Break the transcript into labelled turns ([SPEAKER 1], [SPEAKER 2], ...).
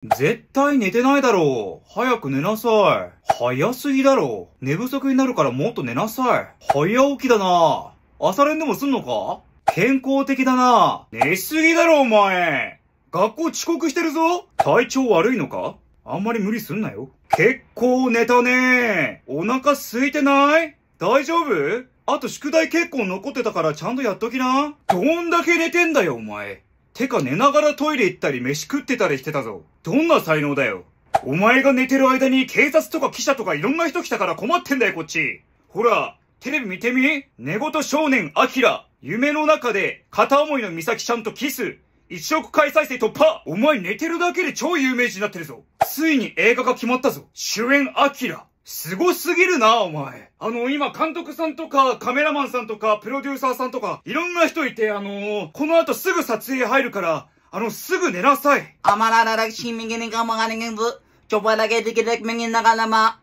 [SPEAKER 1] 絶対寝てないだろう。早く寝なさい。早すぎだろう。寝不足になるからもっと寝なさい。早起きだな。朝練でもすんのか？健康的だな。寝すぎだろお前。学校遅刻してるぞ。体調悪いのか？あんまり無理すんなよ。結構寝たね。お腹空いてない？大丈夫？あと宿題結構残ってたからちゃんとやっときな。どんだけ寝てんだよお前。てか寝ながらトイレ行ったり飯食ってたりしてたぞ。どんな才能だよ。お前が寝てる間に警察とか記者とかいろんな人来たから困ってんだよこっち。ほら、テレビ見てみ？寝言少年アキラ。夢の中で片思いの美咲ちゃんとキス。1億回再生突破。お前寝てるだけで超有名人になってるぞ。ついに映画が決まったぞ。主演アキラ。すごすぎるな、お前。今、監督さんとか、カメラマンさんとか、プロデューサーさんとか、いろんな人いて、この後すぐ撮影入るから、すぐ寝なさい。
[SPEAKER 2] Amarararak simmingin ka mga ningin bu. Chopa lagi dikit mingi nakalama.